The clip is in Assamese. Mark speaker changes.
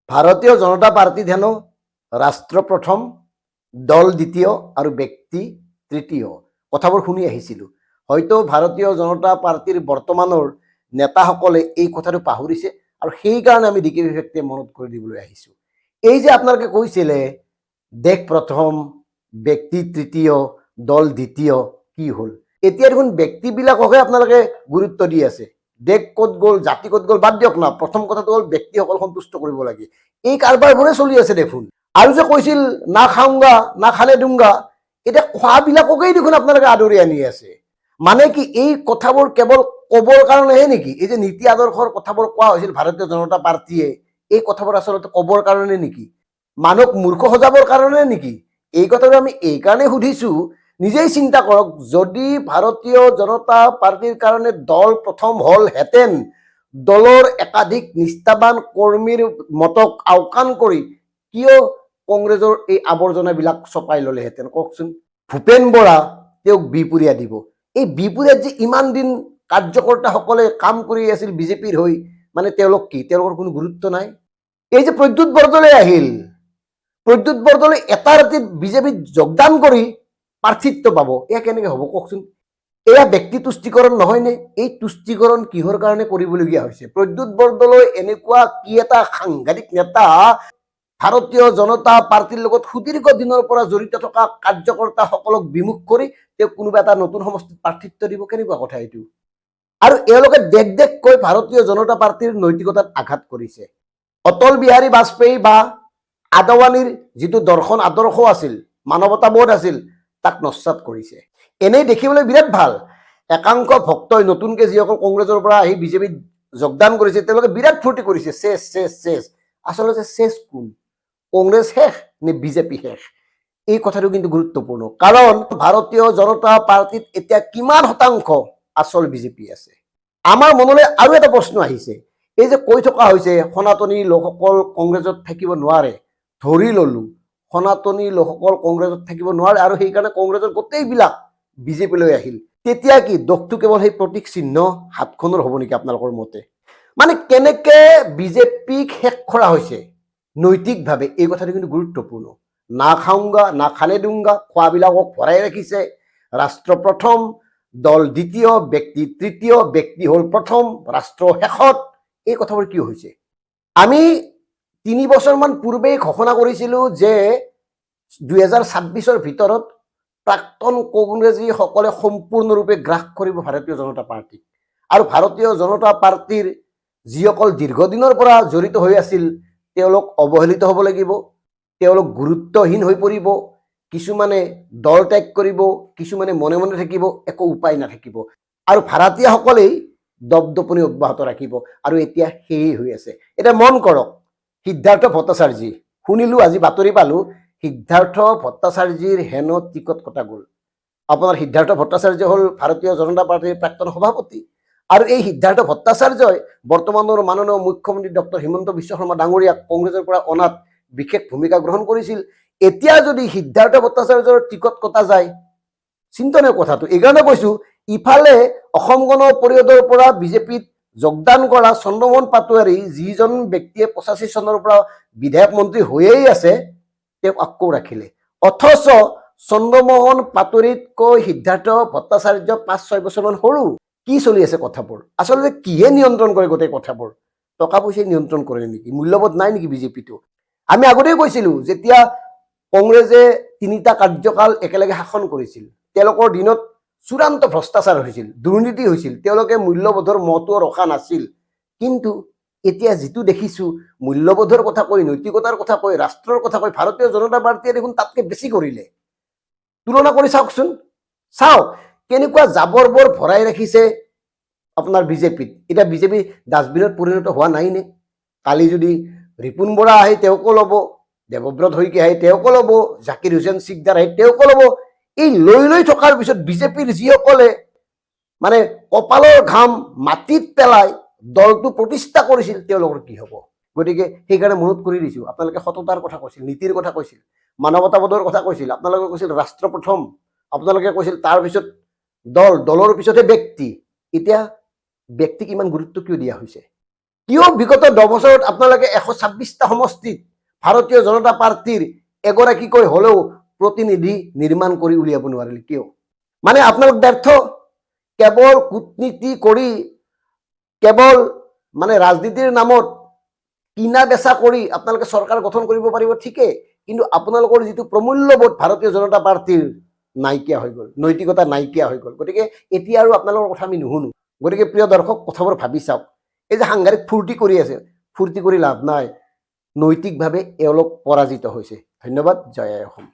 Speaker 1: ভাৰতীয় জনতা পাৰ্টীত হেনো ৰাষ্ট্ৰ প্ৰথম, দল দ্বিতীয় আৰু ব্যক্তি তৃতীয় কথাবোৰ শুনি আহিছিলোঁ। হয়তো ভাৰতীয় জনতা পাৰ্টীৰ বৰ্তমানৰ নেতাসকলে এই কথাটো পাহৰিছে আৰু সেইকাৰণে আমি ডিকে বিভেক্টে মনত কৰি দিবলৈ আহিছোঁ। এই যে আপোনালোকে কৈছিলে দেশ প্ৰথম, ব্যক্তি তৃতীয়, দল দ্বিতীয়, কি হ'ল? এতিয়া দেখোন ব্যক্তিবিলাককহে আপোনালোকে গুৰুত্ব দি আছে। দেশ ক'ত গ'ল, জাতি ক'ত গ'ল বাদ দিয়ক না, প্ৰথম কথাটো হ'ল ব্যক্তিসকল সন্তুষ্ট কৰিব লাগে। এই কাৰবাৰবোৰে চলি আছে দেখোন। আৰু যে কৈছিল না খাওঁগা না খালে দুংগা, এতিয়া খোৱাবিলাককেই দেখোন আপোনালোকে আদৰি আনি আছে। মানে কি এই কথাবোৰ কেৱল ক'বৰ কাৰণেহে নেকি? এই যে নীতি আদৰ্শৰ কথাবোৰ কোৱা হৈছিল ভাৰতীয় জনতা পাৰ্টীয়ে, এই কথাবোৰ আচলতে ক'বৰ কাৰণে নেকি? মানুহক মূৰ্খ সজাবৰ কাৰণে নেকি? এই কথাটো আমি এইকাৰণে সুধিছোঁ, নিজেই চিন্তা কৰক, যদি ভাৰতীয় জনতা পাৰ্টীৰ কাৰণে দল প্ৰথম হ'লহেঁতেন, দলৰ একাধিক নিষ্ঠাবান কৰ্মীৰ মতক আওকাণ কৰি কিয় কংগ্ৰেছৰ এই আৱৰ্জনাবিলাক চপাই ল'লেহেঁতেন কওকচোন? ভূপেন বৰা তেওঁক বিপুৰীয়া দিব। এই বিপুৰীয়াত যে ইমান দিন কাৰ্যকৰ্তাসকলে কাম কৰি আছিল বিজেপিৰ হৈ, মানে তেওঁলোক কি, তেওঁলোকৰ কোনো গুৰুত্ব নাই? এই যে প্ৰদ্যুৎ বৰদলৈ আহিল, প্ৰদ্যুৎ বৰদলৈ এটা ৰাতিত বিজেপিত যোগদান কৰি প্ৰাৰ্থিত্ব পাব, এয়া কেনেকৈ হ'ব কওকচোন? এয়া ব্যক্তি তুষ্টিকৰণ নহয়নে? এই তুষ্টিকৰণ কিহৰ কাৰণে কৰিবলগীয়া হৈছে? প্ৰদ্যুৎ বৰদলৈ এনেকুৱা কি এটা সাংঘাতিক নেতা, ভাৰতীয় জনতা পাৰ্টীৰ লগত সুদীৰ্ঘ দিনৰ পৰা জড়িত থকা কাৰ্যকৰ্তাসকলক বিমুখ কৰি তেওঁ কোনোবা এটা নতুন সমষ্টিত প্ৰাৰ্থিত্ব দিব, কেনেকুৱা কথা এইটো? আৰু এওঁলোকে দেখ কৈ ভাৰতীয় জনতা পাৰ্টীৰ নৈতিকতাত আঘাত কৰিছে। অটল বিহাৰী বাজপেয়ী বা আদৱানীৰ যিটো দৰ্শন আদৰ্শ আছিল, মানৱতাবোধ আছিল, তাক নস্যাৎ কৰিছে। এনেই দেখিবলৈ বিৰাট ভাল, একাংশ ভক্তই নতুনকৈ যিসকল কংগ্ৰেছৰ পৰা আহি বিজেপিত যোগদান কৰিছে তেওঁলোকে বিৰাট ফূৰ্তি কৰিছে, শেষ শেষ শেষ। আচলতে শেষ কোন? কংগ্ৰেছ শেষ নে বিজেপি শেষ? এই কথাটো কিন্তু গুৰুত্বপূৰ্ণ, কাৰণ ভাৰতীয় জনতা পাৰ্টীত এতিয়া কিমান শতাংশ আচল বিজেপি আছে? আমাৰ মনলৈ আৰু এটা প্ৰশ্ন আহিছে, এই যে কৈ থকা হৈছে সনাতনী লোকসকল কংগ্ৰেছত থাকিব নোৱাৰে, ধৰি ললো সনাতনী লোকসকল কংগ্ৰেছত থাকিব নোৱাৰে আৰু সেইকাৰণে কংগ্ৰেছৰ গোটেইবিলাক বিজেপিলৈ আহিল, তেতিয়া কি দোষটো কেৱল সেই প্ৰতীক চিহ্ন হাতখনৰ হ'ব নেকি আপোনালোকৰ মতে? মানে কেনেকে বিজেপিক শেষ কৰা হৈছে নৈতিকভাৱে, এই কথাটো কিন্তু গুৰুত্বপূৰ্ণ। না খাওঁগা না খালে দুংগা, খোৱাবিলাকক ভৰাই ৰাখিছে, ৰাষ্ট্ৰ প্ৰথম, দল দ্বিতীয়, ব্যক্তি তৃতীয়, ব্যক্তি হ'ল প্ৰথম, ৰাষ্ট্ৰ শেষত, এই কথাবোৰ কি হৈছে? আমি 3 বছৰমান পূৰ্বেই ঘোষণা কৰিছিলোঁ যে 2026ৰ ভিতৰত প্ৰাক্তন কংগ্ৰেছীসকলে সম্পূৰ্ণৰূপে গ্ৰাস কৰিব ভাৰতীয় জনতা পাৰ্টীক, আৰু ভাৰতীয় জনতা পাৰ্টীৰ যিসকল দীৰ্ঘদিনৰ পৰা জড়িত হৈ আছিল তেওঁলোক অৱহেলিত হ'ব লাগিব, তেওঁলোক গুৰুত্বহীন হৈ পৰিব, কিছুমানে দল ত্যাগ কৰিব, কিছুমানে মনে মনে থাকিব, একো উপায় নাথাকিব, আৰু ভাৰতীয়সকলেই দপদপনি অব্যাহত ৰাখিব। আৰু এতিয়া সেয়ে হৈ আছে। এতিয়া মন কৰক, সিদ্ধাৰ্থ ভট্টাচাৰ্যী, শুনিলোঁ আজি বাতৰি পালোঁ সিদ্ধাৰ্থ ভট্টাচাৰ্যীৰ হেনো টিকট কটা গ'ল। আপোনাৰ সিদ্ধাৰ্থ ভট্টাচাৰ্য হ'ল ভাৰতীয় জনতা পাৰ্টীৰ প্ৰাক্তন সভাপতি, আৰু এই সিদ্ধাৰ্থ ভট্টাচাৰ্যই বৰ্তমানৰ মাননীয় মুখ্যমন্ত্ৰী ডক্টৰ হিমন্ত বিশ্ব শৰ্মা ডাঙৰীয়াক কংগ্ৰেছৰ পৰা অনাত বিশেষ ভূমিকা গ্ৰহণ কৰিছিল। এতিয়া যদি সিদ্ধাৰ্থ ভট্টাচাৰ্যৰ টিকট কটা যায়, চিন্তনীয় কথাটো। এইকাৰণে কৈছোঁ, ইফালে অসম গণ পৰিষদৰ পৰা বিজেপিত যোগদান কৰা চন্দ্ৰমোহন পাটোৱাৰী, যিজন ব্যক্তিয়ে 85 চনৰ পৰা বিধায়ক মন্ত্ৰী হৈয়েই আছে, তেওঁক আকৌ ৰাখিলে, অথচ চন্দ্ৰমোহন পাটোৱাৰীতকৈ সিদ্ধাৰ্থ ভট্টাচাৰ্য 5-6 বছৰমান সৰু। কি চলি আছে কথাবোৰ? আচলতে কিহে নিয়ন্ত্ৰণ কৰে গোটেই কথাবোৰ? টকা পইচাই নিয়ন্ত্ৰণ কৰে নেকি? মূল্যবোধ নাই নেকি বিজেপিটো? আমি আগতেই কৈছিলোঁ, যেতিয়া কংগ্ৰেছে 3টা কাৰ্যকাল একেলগে শাসন কৰিছিল, তেওঁলোকৰ দিনত চূড়ান্ত ভ্ৰষ্টাচাৰ হৈছিল, দুৰ্নীতি হৈছিল, তেওঁলোকে মূল্যবোধৰ মহত্ব ৰখা নাছিল। কিন্তু এতিয়া যিটো দেখিছোঁ, মূল্যবোধৰ কথা কৈ, নৈতিকতাৰ কথা কৈ, ৰাষ্ট্ৰৰ কথা কৈ ভাৰতীয় জনতা পাৰ্টীয়ে দেখোন তাতকৈ বেছি কৰিলে। তুলনা কৰি চাওকচোন, চাওক কেনেকুৱা জাবৰবোৰ ভৰাই ৰাখিছে আপোনাৰ বিজেপিত। এতিয়া বিজেপি ডাষ্টবিনত পৰিণত হোৱা নাই নে? কালি যদি ৰিপুণ বৰা আহে তেওঁকো ল'ব, দেৱব্ৰত শইকীয়া আহে তেওঁকো ল'ব, জাকিৰ হুছেইন চিকদাৰ আহে তেওঁকো ল'ব। এই লৈ থকাৰ পিছত বিজেপিৰ যিসকলে মানে কপালৰ ঘাম মাটিত পেলাই দলটো প্ৰতিষ্ঠা কৰিছিল, তেওঁলোকৰ কি হ'ব? গতিকে সেইকাৰণে মনত কৰি দিছোঁ, আপোনালোকে সততাৰ কথা কৈছিল, নীতিৰ কথা কৈছিল, মানৱতাবোধৰ কথা কৈছিল, আপোনালোকে কৈছিল ৰাষ্ট্ৰ প্ৰথম, আপোনালোকে কৈছিল তাৰপিছত দল, দলৰ পিছতহে ব্যক্তি। এতিয়া ব্যক্তিক ইমান গুৰুত্ব কিয় দিয়া হৈছে? কিয় বিগত 10 বছৰত আপোনালোকে 126টা সমষ্টিত ভাৰতীয় জনতা পাৰ্টীৰ এগৰাকীকৈ হ'লেও প্ৰতিনিধি নিৰ্মাণ কৰি উলিয়াব নোৱাৰিলে? কিয়? মানে আপোনালোক ব্যৰ্থ? কেৱল কূটনীতি কৰি, কেৱল মানে ৰাজনীতিৰ নামত কিনা বেচা কৰি আপোনালোকে চৰকাৰ গঠন কৰিব পাৰিব, ঠিকেই, কিন্তু আপোনালোকৰ যিটো প্ৰমূল্যবোধ ভাৰতীয় জনতা পাৰ্টীৰ নাইকিয়া হৈ গ'ল, নৈতিকতা নাইকিয়া হৈ গ'ল। গতিকে এতিয়া আৰু আপোনালোকৰ কথা আমি নুশুনো। গতিকে প্ৰিয় দৰ্শক, কথাবোৰ ভাবি চাওক। এই যে সাংঘাতিক ফূৰ্তি কৰি আছে, ফূৰ্তি কৰি লাভ নাই, নৈতিকভাৱে এওঁলোক পৰাজিত হৈছে। ধন্যবাদ। জয় আই অসম।